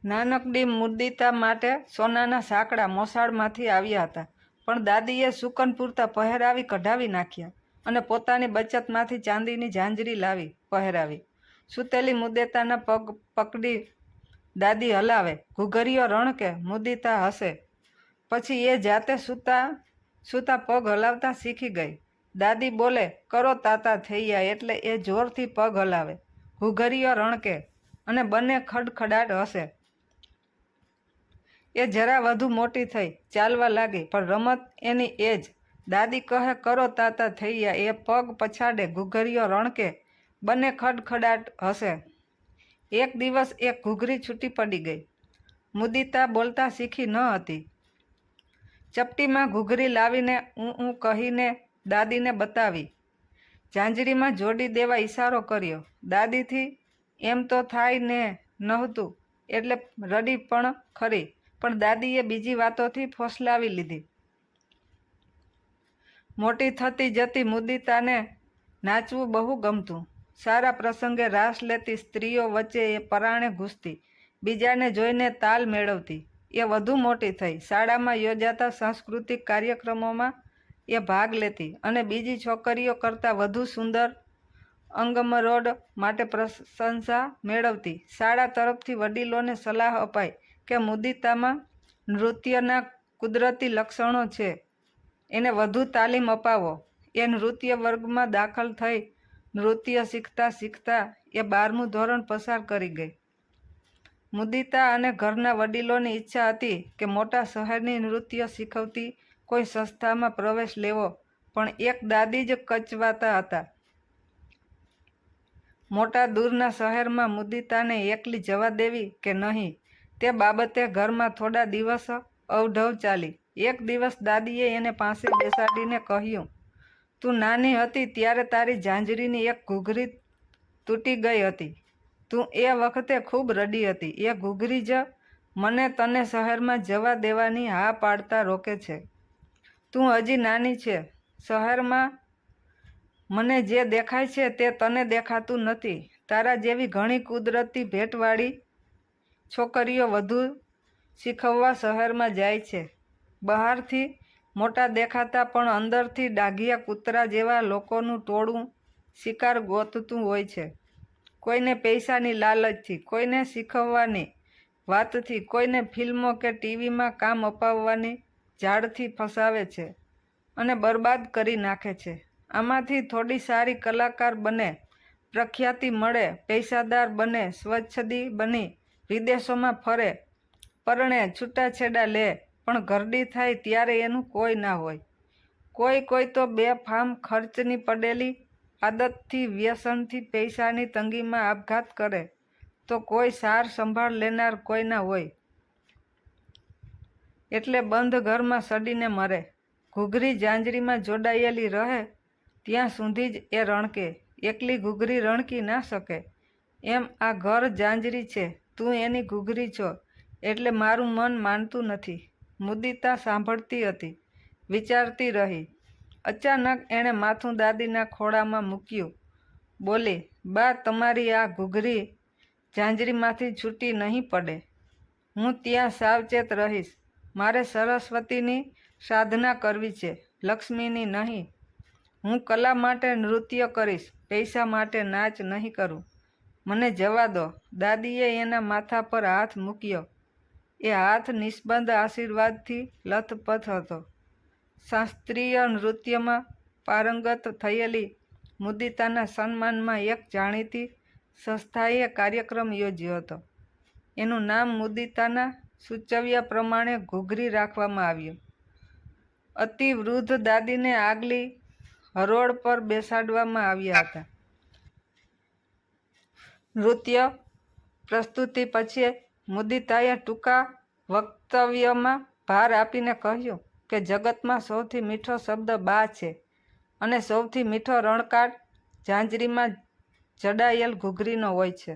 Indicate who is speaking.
Speaker 1: નાનકડી મુદિતા માટે સોનાના સાંકડા મોસાળમાંથી આવ્યા હતા, પણ દાદીએ સુકન પૂરતા પહેરાવી કઢાવી નાખ્યા અને પોતાની બચતમાંથી ચાંદીની ઝાંઝરી લાવી પહેરાવી. સૂતેલી મુદિતાના પગ પકડી દાદી હલાવે, ઘૂઘરીઓ રણકે. મુદિતા હસે. પછી એ જાતે સૂતા પગ હલાવતા શીખી ગઈ. દાદી બોલે, કરો તાતા થૈયા, એટલે એ જોરથી પગ હલાવે, ઘૂઘરીઓ રણકે અને બંને ખડખડાટ હસે. એ જરા વધુ મોટી થઈ, ચાલવા લાગી, પણ રમત એની એ જ. દાદી કહે, કરો તાતા થૈયા, એ પગ પછાડે, ઘૂઘરીઓ રણકે, બંને ખડખડાટ હસે. એક દિવસ એક ઘૂઘરી છૂટી પડી ગઈ. મુદિતા બોલતા શીખી ન હતી. ચપટીમાં ઘૂઘરી લાવીને ઊં કહીને દાદીને બતાવી. ઝાંઝરીમાં જોડી દેવા ઈશારો કર્યો. દાદીથી એમ તો થાય ને નહોતું, એટલે રડી પણ ખરી, પણ દાદીએ બીજી વાતોથી ફોસલાવી લીધી. મોટી થતી જતી મુદિતાને નાચવું બહુ ગમતું. સારા પ્રસંગે રાસ લેતી, સ્ત્રીઓ વચ્ચે એ પરાણે ઘૂસતી, બીજાને જોઈને તાલ મેળવતી. એ વધુ મોટી થઈ. શાળામાં યોજાતા સાંસ્કૃતિક કાર્યક્રમોમાં એ ભાગ લેતી અને બીજી છોકરીઓ કરતાં વધુ સુંદર અંગમરોડ માટે પ્રશંસા મેળવતી. શાળા તરફથી વડીલોને સલાહ અપાઈ કે મુદિતામાં નૃત્યના કુદરતી લક્ષણો છે, એને વધુ તાલીમ અપાવો. એ નૃત્ય વર્ગમાં દાખલ થઈ. નૃત્ય શીખતા શીખતા એ 12મું ધોરણ પસાર કરી ગઈ. મુદિતા અને ઘરના વડીલોની ઈચ્છા હતી કે મોટા શહેરની નૃત્ય શીખવતી કોઈ સંસ્થામાં પ્રવેશ લેવો, પણ એક દાદી જ કચવાતા હતા. મોટા દૂરના શહેરમાં મુદિતાને એકલી જવા દેવી કે નહીં, તે બાબતે ઘરમાં થોડા દિવસ અવઢવ ચાલી. એક દિવસ દાદીએ એને પાસે બેસાડીને કહ્યું, તું નાની હતી ત્યારે તારી ઝાંઝરીની એક ઘૂઘરી તૂટી ગઈ હતી. તું એ વખતે ખૂબ રડી હતી. એ ઘૂઘરી જ મને તને શહેરમાં જવા દેવાની હા પાડતા રોકે છે. તું હજી નાની છે. શહેરમાં મને જે દેખાય છે તે તને દેખાતું નથી. તારા જેવી ઘણી કુદરતી ભેટવાળી છોકરીઓ વધુ શીખવવા શહેરમાં જાય છે. બહારથી મોટા દેખાતા પણ અંદરથી ડાઘિયા કૂતરા જેવા લોકોનું ટોળું શિકાર ગોતતું હોય છે. કોઈને પૈસાની લાલચથી, કોઈને શીખવવાની વાતથી, કોઈને ફિલ્મો કે ટીવીમાં કામ અપાવવાની ઝાડથી ફસાવે છે અને બરબાદ કરી નાખે છે. આમાંથી થોડી સારી કલાકાર બને, પ્રખ્યાતિ મળે, પૈસાદાર બને, સ્વચ્છદી બની વિદેશોમાં ફરે, પરણે, છૂટાછેડા લે, પણ ઘરડી થાય ત્યારે એનું કોઈ ના હોય. કોઈ તો બેફામ ખર્ચની પડેલી આદતથી, વ્યસનથી, પૈસાની તંગીમાં આપઘાત કરે, તો કોઈ સાર સંભાળ લેનાર કોઈ ના હોય, એટલે બંધ ઘરમાં સડીને મરે. ઘૂઘરી ઝાંઝરીમાં જોડાયેલી રહે ત્યાં સુધી જ એ રણકે. એકલી ઘૂઘરી રણકી ના શકે. એમ આ ઘર ઝાંઝરી છે, તું એની ઘૂઘરી છો, એટલે મારું મન માનતું નથી. મુદિતા સાંભળતી હતી, વિચારતી રહી. અચાનક એણે માથું દાદીના ખોળામાં મૂક્યું. બોલી, બા, તમારી આ ઘૂઘરી ઝાંઝરીમાંથી છૂટી નહીં પડે. હું ત્યાં સાવચેત રહીશ. મારે સરસ્વતીની સાધના કરવી છે, લક્ષ્મીની નહીં. હું કલા માટે નૃત્ય કરીશ, પૈસા માટે નાચ નહીં કરું. મને જવા દો. દાદીએ એના માથા પર હાથ મૂક્યો. એ હાથ નિસ્બંધ આશીર્વાદથી લથપથ હતો. શાસ્ત્રીય નૃત્યમાં પારંગત થયેલી મુદિતાના સન્માનમાં એક જાણીતી સંસ્થાએ કાર્યક્રમ યોજ્યો હતો. એનું નામ મુદિતાના સૂચવ્યા પ્રમાણે ઘૂઘરી રાખવામાં આવ્યું. અતિ વૃદ્ધ દાદીને આગલી હરોળ પર બેસાડવામાં આવ્યા હતા. નૃત્ય પ્રસ્તુતિ પછી મુદિતાએ ટૂંકા વક્તવ્યમાં ભાર આપીને કહ્યું કે જગતમાં સૌથી મીઠો શબ્દ બા છે અને સૌથી મીઠો રણકાર ઝાંઝરીમાં જડાયેલ ઘૂઘરીનો હોય છે.